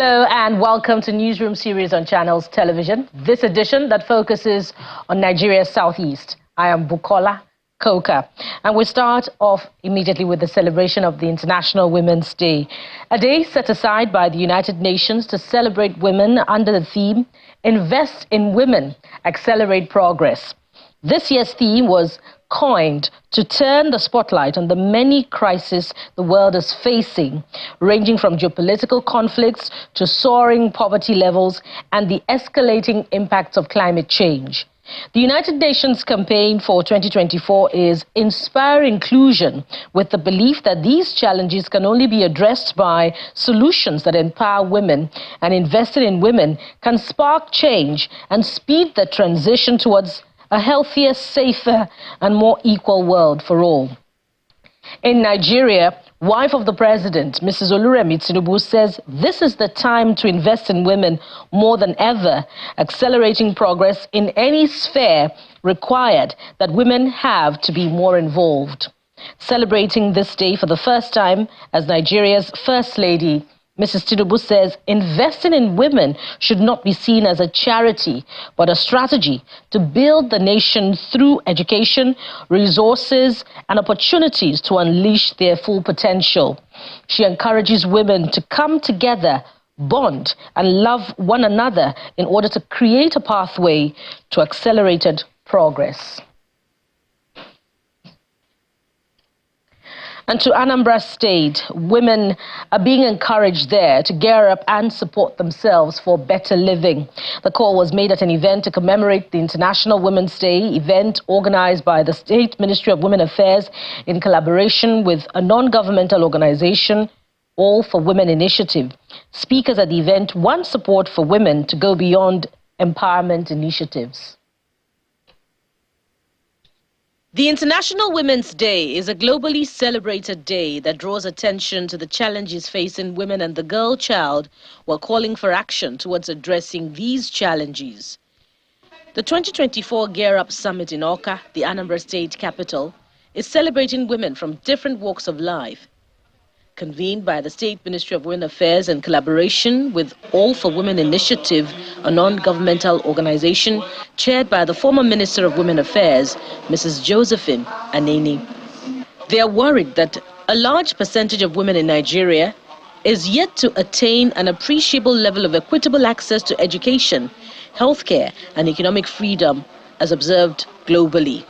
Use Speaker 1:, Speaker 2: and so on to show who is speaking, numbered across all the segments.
Speaker 1: Hello and welcome to Newsroom series on Channels Television. This edition that focuses on Nigeria's southeast. I am Bukola Koka, and we start off immediately with the celebration of the International Women's Day, a day set aside by the United Nations to celebrate women under the theme, Invest in Women, Accelerate Progress. This year's theme was coined to turn the spotlight on the many crises the world is facing, ranging from geopolitical conflicts to soaring poverty levels and the escalating impacts of climate change. The United Nations campaign for 2024 is Inspire Inclusion, with the belief that these challenges can only be addressed by solutions that empower women, and investing in women can spark change and speed the transition towards a healthier, safer, and more equal world for all. In Nigeria, wife of the president, Mrs. Oluremi Tinubu, says this is the time to invest in women more than ever, accelerating progress in any sphere required that women have to be more involved. Celebrating this day for the first time as Nigeria's First Lady, Mrs. Tinubu says investing in women should not be seen as a charity, but a strategy to build the nation through education, resources, and opportunities to unleash their full potential. She encourages women to come together, bond, and love one another in order to create a pathway to accelerated progress. And to Anambra State, women are being encouraged there to gear up and support themselves for better living. The call was made at an event to commemorate the International Women's Day event organized by the State Ministry of Women Affairs in collaboration with a non-governmental organization, All for Women Initiative. Speakers at the event want support for women to go beyond empowerment initiatives. The International Women's Day is a globally celebrated day that draws attention to the challenges facing women and the girl child while calling for action towards addressing these challenges. The 2024 Gear Up Summit in Awka, the Anambra State capital, is celebrating women from different walks of life. Convened by the State Ministry of Women Affairs in collaboration with All for Women Initiative, a non-governmental organization chaired by the former Minister of Women Affairs, Mrs. Josephine Aneni. They are worried that a large percentage of women in Nigeria is yet to attain an appreciable level of equitable access to education, healthcare, and economic freedom as observed globally.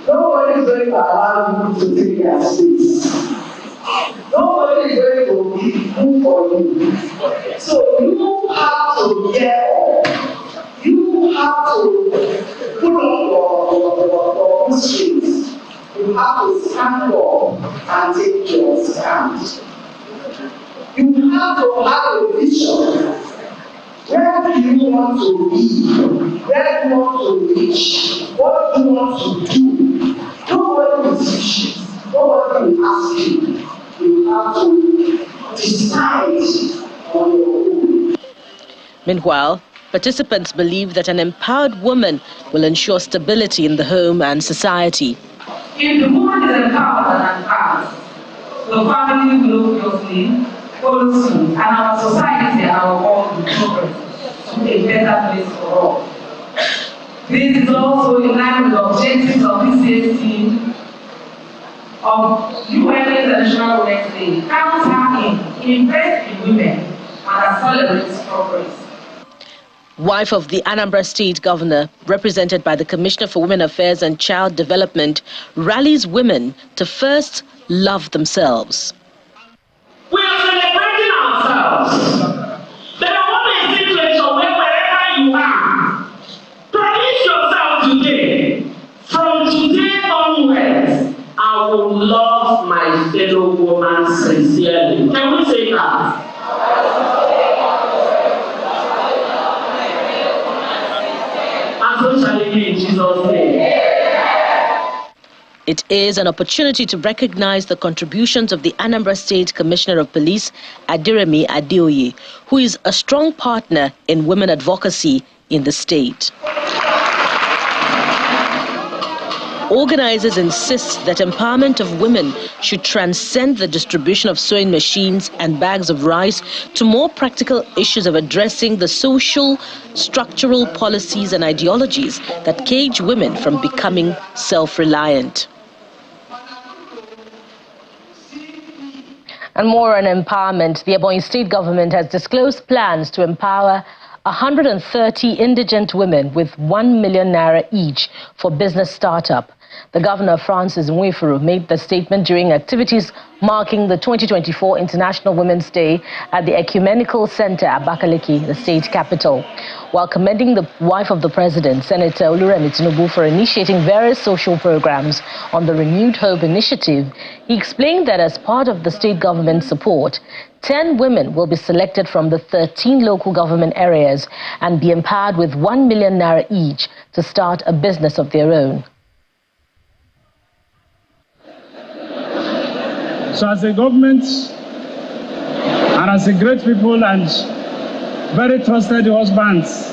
Speaker 2: Nobody is going to allow you to take their space. Nobody is going to move for you. So you have to get up. You have to put up your streets. You have to stand up and take your stand. You have to have a vision. Where do you want to be? Where do you want to reach? What do you want to do? Nobody is issues. Nobody will ask you. You have to decide on your own.
Speaker 1: Meanwhile, participants believe that an empowered woman will ensure stability in the home and society.
Speaker 3: If the woman is empowered and empowered, the family will obviously follow suit, and our society and our world will progress to a better place for all. This is also in line with the objectives of this year's theme of UN International Women's Day. Counter in, invest in women, and accelerate progress.
Speaker 1: Wife of the Anambra State Governor, represented by the Commissioner for Women Affairs and Child Development, rallies women to first love themselves.
Speaker 4: We are celebrating ourselves. There are a situation where wherever you are, promise yourself today, from today onwards, I will love my fellow woman sincerely. Can we say that? And so shall it be in Jesus' name.
Speaker 1: It is an opportunity to recognize the contributions of the Anambra State Commissioner of Police, Adiremi Adeoye, who is a strong partner in women advocacy in the state. Organizers insist that empowerment of women should transcend the distribution of sewing machines and bags of rice to more practical issues of addressing the social, structural policies and ideologies that cage women from becoming self-reliant. And more on empowerment, the Ebonyi state government has disclosed plans to empower 130 indigent women with 1 million naira each for business startup. The governor, Francis Nwifuru, made the statement during activities marking the 2024 International Women's Day at the Ecumenical Center at Abakaliki, the state capital. While commending the wife of the president, Senator Oluremi Tinubu, for initiating various social programs on the Renewed Hope initiative, he explained that as part of the state government's support, 10 women will be selected from the 13 local government areas and be empowered with 1 million naira each to start a business of their own.
Speaker 5: So as a government and as a great people and very trusted husbands,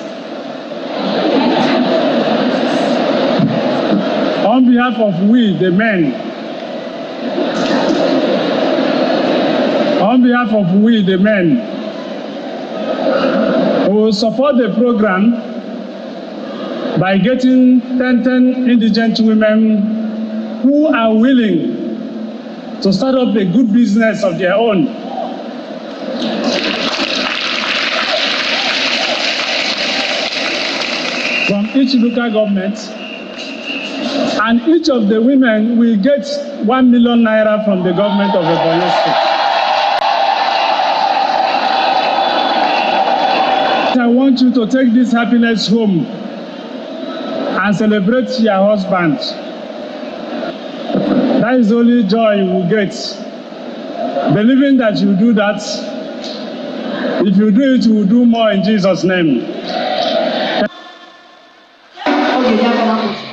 Speaker 5: on behalf of we, the men, we will support the program by getting 10 indigent women who are willing to start up a good business of their own. From each local government, and each of the women will get 1 million naira from the government of Ebonyi State. I want you to take this happiness home and celebrate your husband. That is the only joy you will get. Believing that you do that, if you do it, you will do more in Jesus' name.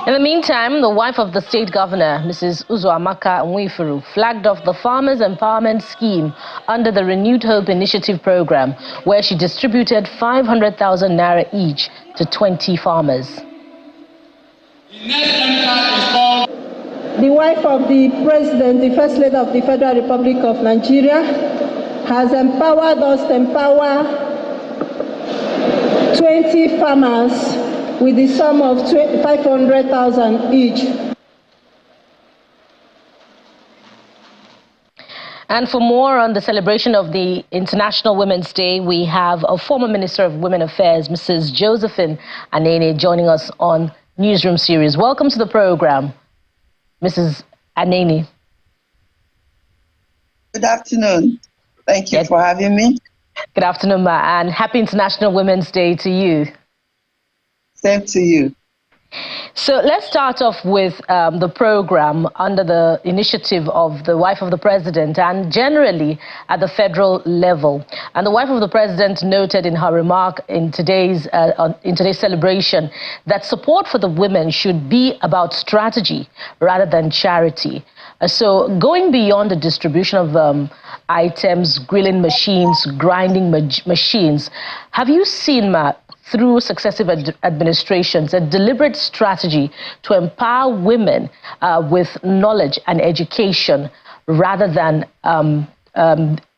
Speaker 1: In the meantime, the wife of the state governor, Mrs. Uzoamaka Nwifuru, flagged off the Farmers Empowerment Scheme under the Renewed Hope Initiative program, where she distributed 500,000 naira each to 20 farmers.
Speaker 6: The wife of the president, the first lady of the Federal Republic of Nigeria, has empowered us to empower 20 farmers with the sum of 500,000 each.
Speaker 1: And for more on the celebration of the International Women's Day, we have a former Minister of Women Affairs, Mrs. Josephine Anene, joining us on Newsroom series. Welcome to the program, Mrs. Anene.
Speaker 7: Good afternoon. Thank you for having me.
Speaker 1: Good afternoon, ma, and happy International Women's Day to you.
Speaker 7: Same to you.
Speaker 1: So let's start off with the program under the initiative of the wife of the president and generally at the federal level. And the wife of the president noted in her remark in today's celebration that support for the women should be about strategy rather than charity. So going beyond the distribution of items, grilling machines, grinding machines, have you seen, ma, through successive administrations, a deliberate strategy to empower women with knowledge and education rather than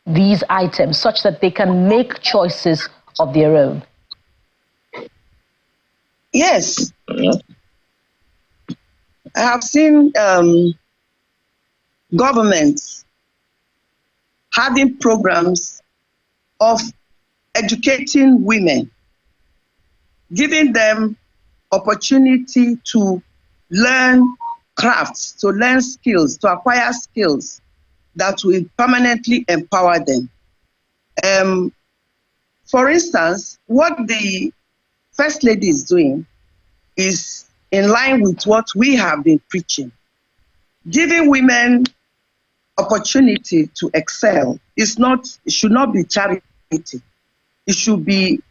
Speaker 1: these items, such that they can make choices of their own?
Speaker 7: Yes. I have seen governments having programs of educating women, giving them opportunity to learn crafts, to learn skills, to acquire skills that will permanently empower them. For instance, what the First Lady is doing is in line with what we have been preaching. Giving women opportunity to excel it should not be charity. It should be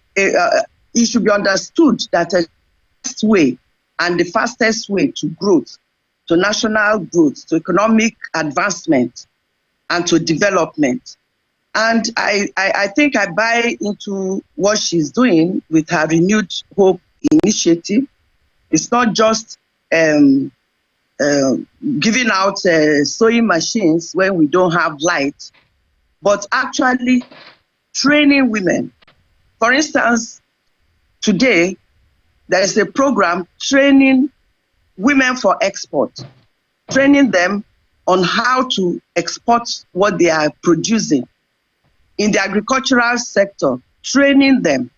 Speaker 7: understood that the best way and the fastest way to growth, to national growth, to economic advancement, and to development. And I think I buy into what she's doing with her Renewed Hope initiative. It's not just giving out sewing machines when we don't have light, but actually training women. For instance, today, there is a program training women for export, training them on how to export what they are producing. In the agricultural sector, training them,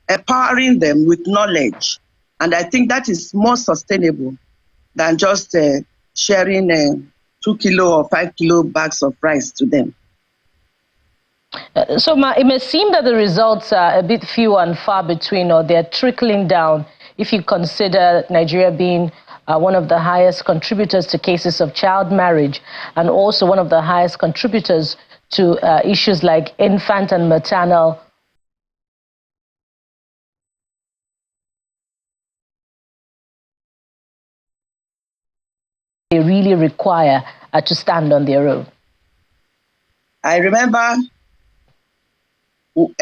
Speaker 7: empowering them with knowledge. And I think that is more sustainable than just sharing 2 kilo or 5 kilo bags of rice to them.
Speaker 1: So it may seem that the results are a bit few and far between, or they're trickling down, if you consider Nigeria being one of the highest contributors to cases of child marriage, and also one of the highest contributors to issues like infant and maternal they really require to stand on their own.
Speaker 7: I remember in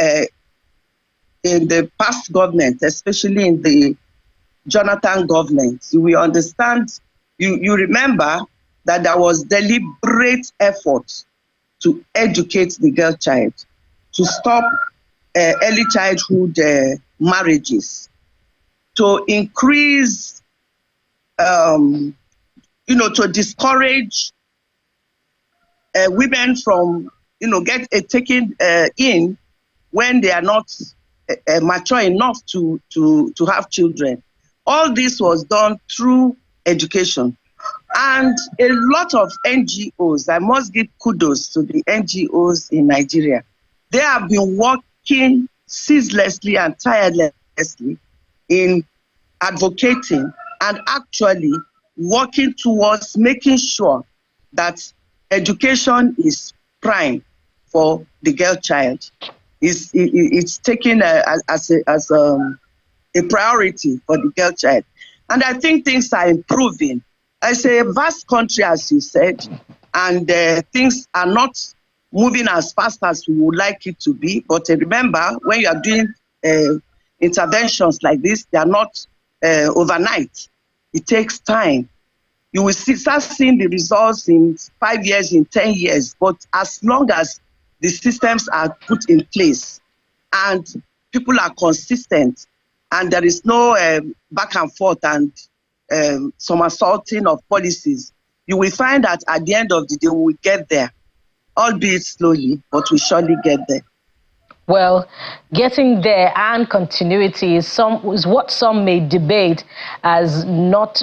Speaker 7: the past government, especially in the Jonathan government, we understand, you remember that there was deliberate effort to educate the girl child, to stop early childhood marriages, to increase, to discourage women from, get taken in when they are not mature enough to have children. All this was done through education. And a lot of NGOs, I must give kudos to the NGOs in Nigeria. They have been working ceaselessly and tirelessly in advocating and actually working towards making sure that education is prime for the girl child. It's taken as a priority for the girl child. And I think things are improving. It's a vast country, as you said, and things are not moving as fast as we would like it to be. But remember, when you are doing interventions like this, they are not overnight. It takes time. You will start seeing the results in 5 years, in 10 years. But as long as the systems are put in place and people are consistent and there is no back and forth and somersaulting of policies, you will find that at the end of the day, we will get there, albeit slowly, but we surely get there.
Speaker 1: Well, getting there and continuity is what some may debate as not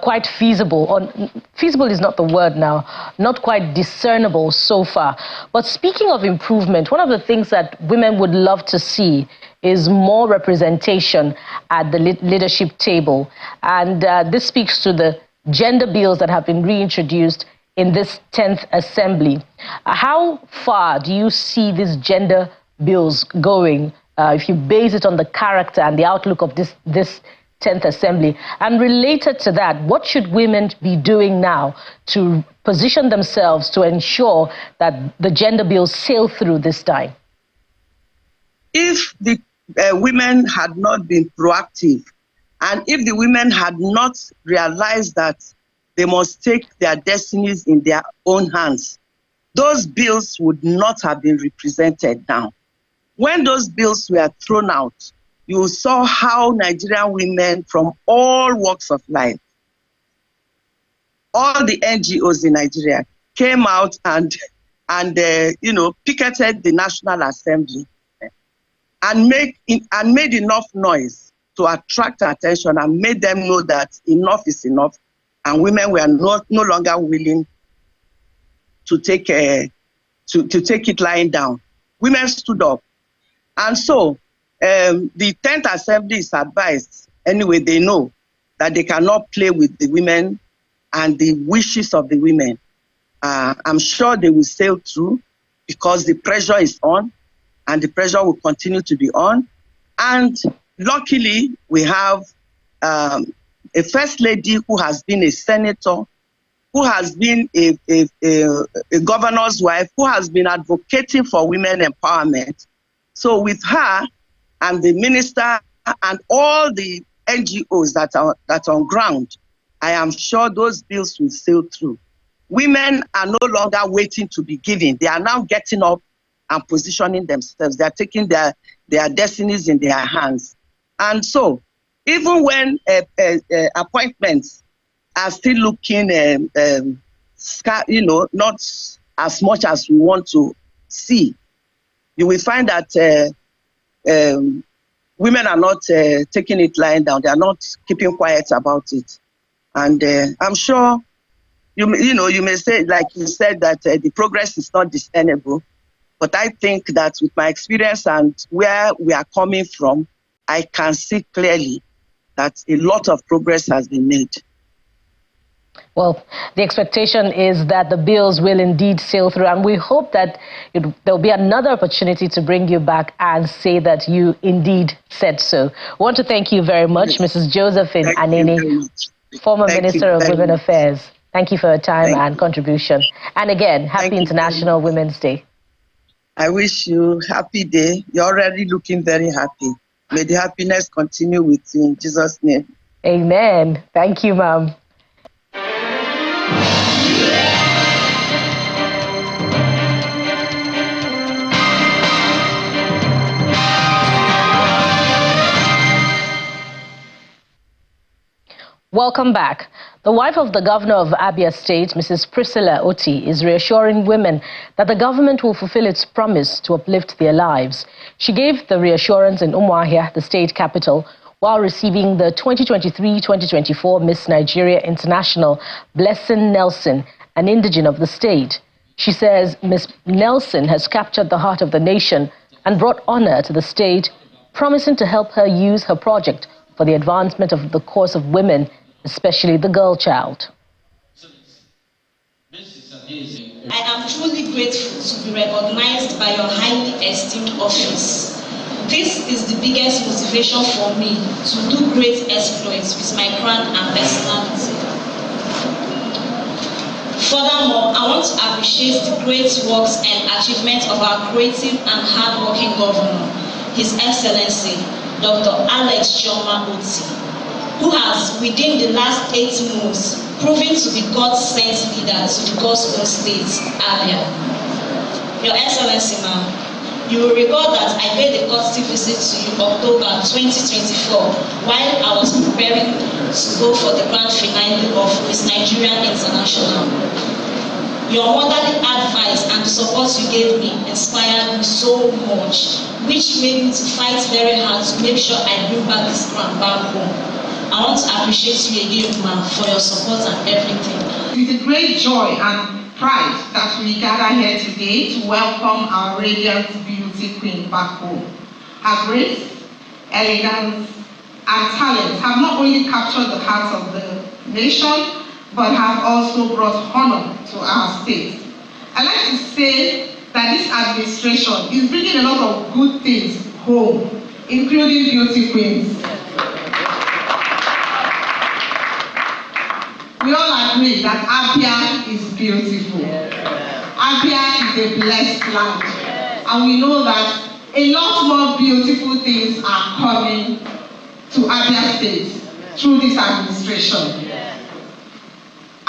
Speaker 1: quite feasible, or feasible is not the word now, not quite discernible so far. But speaking of improvement, one of the things that women would love to see is more representation at the leadership table. And this speaks to the gender bills that have been reintroduced in this 10th Assembly. How far do you see these gender bills going if you base it on the character and the outlook of this 10th Assembly? And related to that, what should women be doing now to position themselves to ensure that the gender bills sail through this time?
Speaker 7: If the women had not been proactive, and if the women had not realized that they must take their destinies in their own hands, those bills would not have been represented now. When those bills were thrown out, you saw how Nigerian women from all walks of life, all the NGOs in Nigeria, came out and picketed the National Assembly and made enough noise to attract attention and made them know that enough is enough, and women were no longer willing to take it lying down. Women stood up, and so the 10th Assembly is advised. Anyway, they know that they cannot play with the women and the wishes of the women. I'm sure they will sail through because the pressure is on, and the pressure will continue to be on. And luckily, we have a first lady who has been a senator, who has been a governor's wife, who has been advocating for women empowerment. So with her and the minister and all the NGOs that are on ground, I am sure those bills will sail through. Women are no longer waiting to be given. They are now getting up and positioning themselves. They are taking their destinies in their hands. And so, even when appointments are still looking, not as much as we want to see, you will find that women are not taking it lying down. They are not keeping quiet about it. And I'm sure, you may say, like you said, that the progress is not discernible. But I think that with my experience and where we are coming from, I can see clearly that a lot of progress has been made.
Speaker 1: Well, the expectation is that the bills will indeed sail through, and we hope that there will be another opportunity to bring you back and say that you indeed said so. I want to thank you very much, yes. Mrs. Josephine Anene, former Minister of Women Affairs. Thank you for your time and contribution. And again, happy International Women's Day.
Speaker 7: I wish you a happy day. You're already looking very happy. May the happiness continue with you in Jesus' name.
Speaker 1: Amen. Thank you, ma'am. Welcome back. The wife of the governor of Abia State, Mrs. Priscilla Oti, is reassuring women that the government will fulfill its promise to uplift their lives. She gave the reassurance in Umuahia, the state capital, while receiving the 2023-2024 Miss Nigeria International Blessing Nelson, an indigent of the state. She says Miss Nelson has captured the heart of the nation and brought honor to the state, promising to help her use her project for the advancement of the cause of women, especially the girl child.
Speaker 8: I am truly grateful to be recognized by your highly esteemed office. This is the biggest motivation for me to do great exploits with my crown and personality. Furthermore, I want to appreciate the great works and achievements of our creative and hardworking governor, His Excellency, Dr. Alex Chioma Oti, who has, within the last 8 months, proven to be God-sent leader to the God's own state, Abia. Your Excellency, ma'am, you will recall that I paid a courtesy visit to you October 2024 while I was preparing to go for the grand finale of Miss Nigeria International. Your motherly advice and the support you gave me inspired me so much, which made me to fight very hard to make sure I bring back this crown back home. I want to appreciate you again, ma'am, for your support and everything.
Speaker 9: It is a great joy and pride that we gather here today to welcome our radiant beauty queen back home. Her grace, elegance, and talent have not only captured the hearts of the nation, but have also brought honor to our state. I like to say that this administration is bringing a lot of good things home, including beauty queens. We all agree that Abia is beautiful. Abia is a blessed land. And we know that a lot more beautiful things are coming to Abia State through this administration.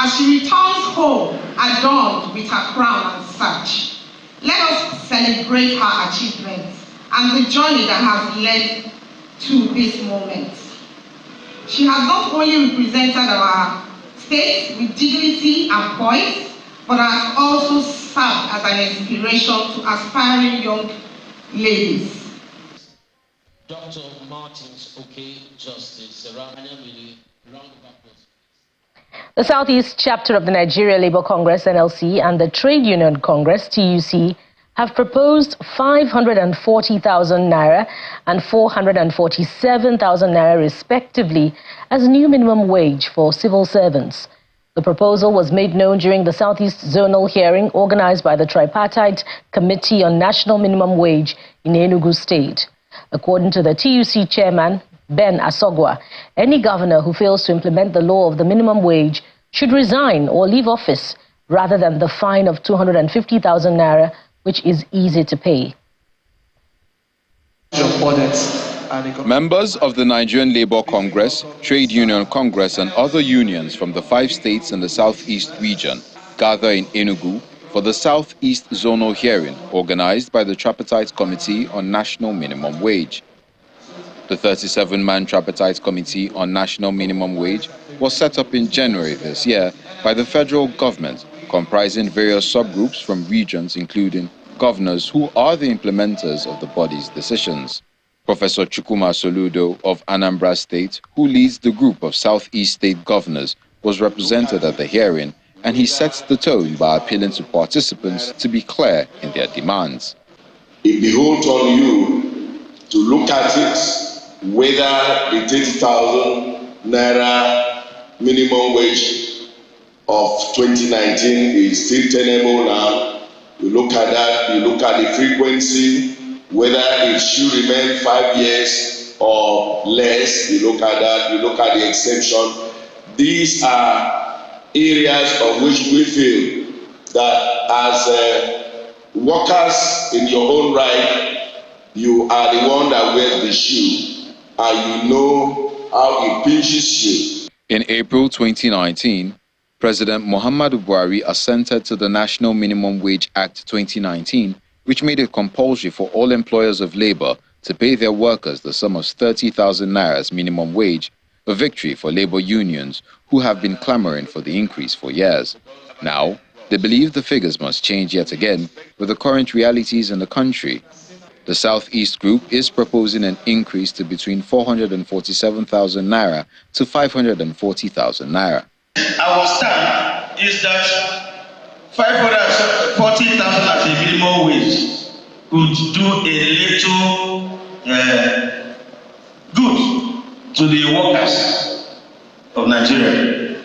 Speaker 9: As she returns home, adorned with her crown and such, let us celebrate her achievements and the journey that has led to this moment. She has not only represented our state with dignity and poise, but has also served as an inspiration to aspiring young ladies.
Speaker 10: Dr. Martins, okay, Justice, round of applause.
Speaker 1: The Southeast chapter of the Nigeria Labour Congress, NLC, and the Trade Union Congress, TUC, have proposed 540,000 naira and 447,000 naira respectively as new minimum wage for civil servants. The proposal was made known during the Southeast Zonal hearing organized by the Tripartite Committee on National Minimum Wage in Enugu State. According to the TUC chairman, Ben Asogwa, any governor who fails to implement the law of the minimum wage should resign or leave office rather than the fine of 250,000 naira, which is easy to pay.
Speaker 11: Of audits Members of the Nigerian Labour Congress, Trade Union Congress and other unions from the 5 states in the Southeast region gather in Enugu for the Southeast Zonal Hearing organized by the Tripartite Committee on National Minimum Wage. The 37-man Tripartite Committee on National Minimum Wage was set up in January this year by the federal government, comprising various subgroups from regions including governors who are the implementers of the body's decisions. Professor Chukwuma Soludo of Anambra State, who leads the group of Southeast state governors, was represented at the hearing, and he sets the tone by appealing to participants to be clear in their demands.
Speaker 12: It beholds on you to look at it, whether the 30,000 naira minimum wage of 2019 is still tenable now. You look at that, you look at the frequency, whether it should remain 5 years or less. You look at that, you look at the exemption. These are areas of which we feel that as workers in your own right, you are the one that wears the shoe, and you know how it pinches you.
Speaker 11: In April 2019, President Muhammadu Buhari assented to the National Minimum Wage Act 2019, which made it compulsory for all employers of labor to pay their workers the sum of 30,000 naira as minimum wage, a victory for labor unions who have been clamoring for the increase for years. Now, they believe the figures must change yet again with the current realities in the country. The Southeast Group is proposing an increase to between 447,000 naira to 540,000 naira.
Speaker 13: Our stand is that 540,000 as a minimum wage could do a little good to the workers of Nigeria.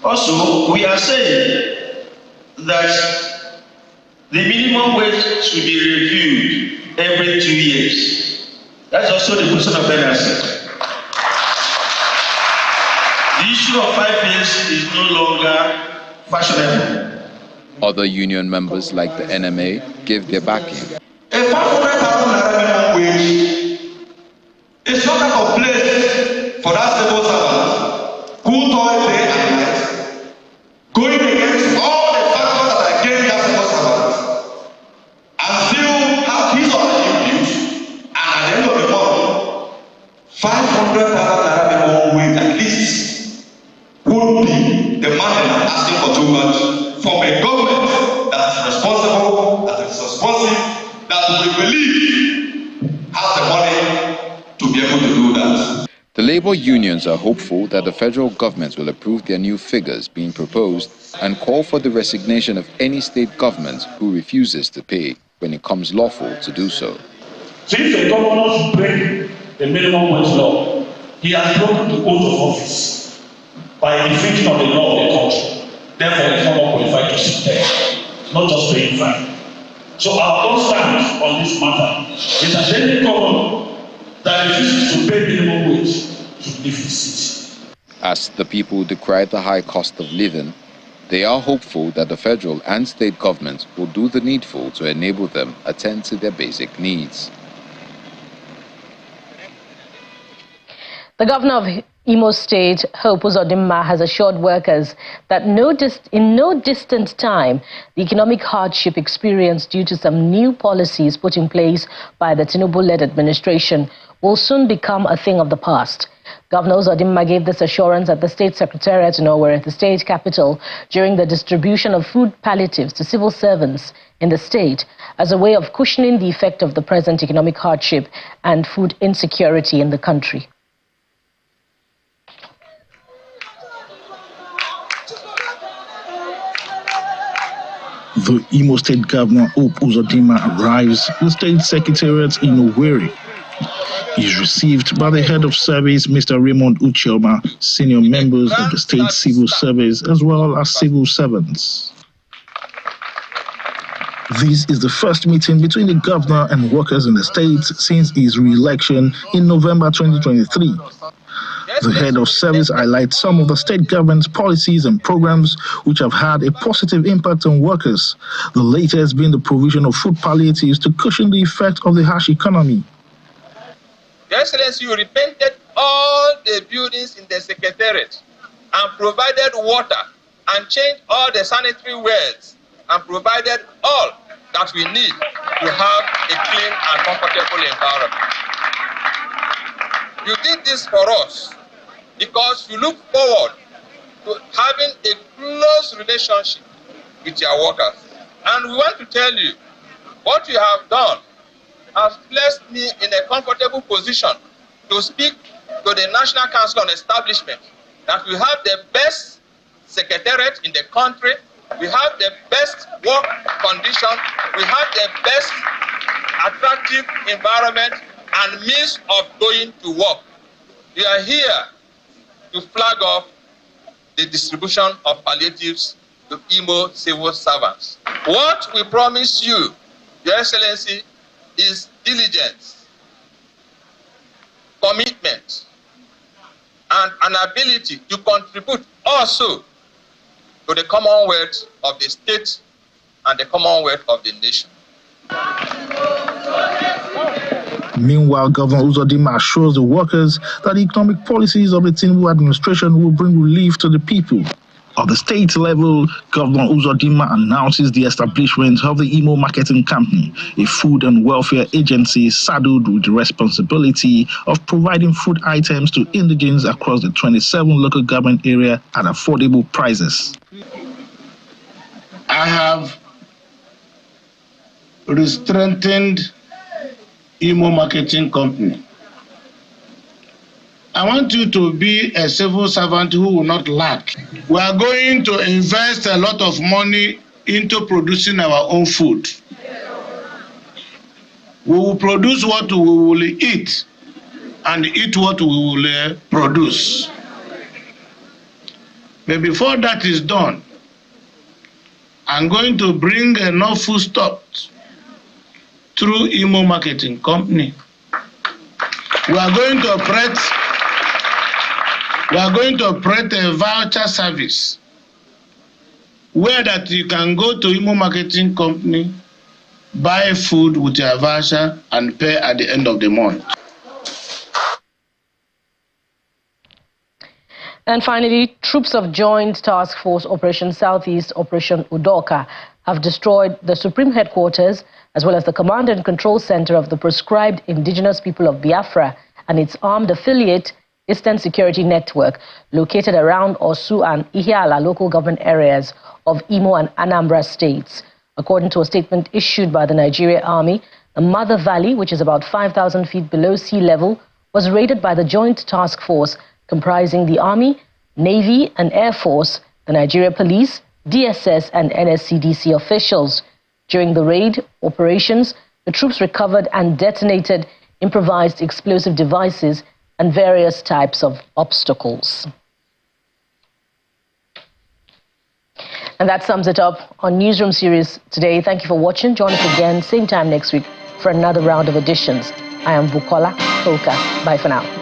Speaker 13: Also, we are saying that the minimum wage should be reviewed every 2 years. That's also the position of NLC. The issue of 5 years is no longer fashionable.
Speaker 11: Other union members like the NMA give their backing.
Speaker 13: A 500,000 naira minimum wage is not a place for that civil servant who toil day and night, going against all the factors that are against that civil servant, and still have his or her dues. And at the end of the month, 500,000 naira minimum wage at least would be the man that asking for too much from a government that is responsible, that is responsive, that we believe has the money to be able to do that.
Speaker 11: The labor unions are hopeful that the federal government will approve their new figures being proposed and call for the resignation of any state government who refuses to pay when it comes lawful to do so.
Speaker 5: So if a governor should break the minimum wage law, he has broken the oath of office by infringing on the law of the country. Therefore, he is not more qualified to sit there, not just paying fine. So our own stance on this matter is that any government that refuses to pay minimum wage should leave his seat.
Speaker 11: As the people decry the high cost of living, they are hopeful that the federal and state governments will do the needful to enable them attend to their basic needs.
Speaker 1: The governor of Imo State, Hope Uzodimma, has assured workers that in no distant time, the economic hardship experienced due to some new policies put in place by the Tinubu-led administration will soon become a thing of the past. Governor Uzodimma gave this assurance at the State Secretariat in Owerri, the state capital, during the distribution of food palliatives to civil servants in the state as a way of cushioning the effect of the present economic hardship and food insecurity in the country.
Speaker 14: The Imo State Governor, Hope Uzodimma, arrives at the State Secretariat in Owerri. He is received by the head of service, Mr. Raymond Uchioma, senior members of the state civil service, as well as civil servants. This is the first meeting between the governor and workers in the state since his re-election in November 2023. The head of service highlights some of the state government's policies and programs which have had a positive impact on workers, the latest being the provision of food palliatives to cushion the effect of the harsh economy.
Speaker 15: Your Excellency, you repainted all the buildings in the Secretariat and provided water and changed all the sanitary wells and provided all that we need to have a clean and comfortable environment. You did this for us because you look forward to having a close relationship with your workers. And we want to tell you, what you have done has placed me in a comfortable position to speak to the National Council on Establishment that we have the best secretariat in the country, we have the best work condition, we have the best attractive environment and means of going to work. We are here to flag off the distribution of palliatives to Imo civil servants. What we promise you, Your Excellency, is diligence, commitment, and an ability to contribute also to the commonwealth of the state and the commonwealth of the nation.
Speaker 14: Meanwhile, Governor Uzodinma assures the workers that the economic policies of the Tinubu administration will bring relief to the people. At the state level, Governor Uzodinma announces the establishment of the Imo Marketing Company, a food and welfare agency saddled with the responsibility of providing food items to indigents across the 27 local government areas at affordable prices.
Speaker 16: I have strengthened Imo Marketing Company. I want you to be a civil servant who will not lack. We are going to invest a lot of money into producing our own food. We will produce what we will eat and eat what we will produce. But before that is done, I'm going to bring enough foodstuffs through Imo Marketing Company. We are going to operate a voucher service where that you can go to Imo Marketing Company, buy food with your voucher and pay at the end of the month.
Speaker 1: And finally, troops of Joint Task Force Operation Southeast, Operation Udoka, have destroyed the Supreme Headquarters as well as the Command and Control Center of the proscribed indigenous people of Biafra and its armed affiliate, Eastern Security Network, located around Osu and Ihiala local government areas of Imo and Anambra states. According to a statement issued by the Nigerian Army, the Mother Valley, which is about 5,000 feet below sea level, was raided by the Joint Task Force comprising the Army, Navy and Air Force, the Nigeria Police, DSS and NSCDC officials. During the raid operations, the troops recovered and detonated improvised explosive devices and various types of obstacles. And that sums it up on Newsroom series today. Thank you for watching. Join us again, same time next week for another round of editions. I am Bukola Koka. Bye for now.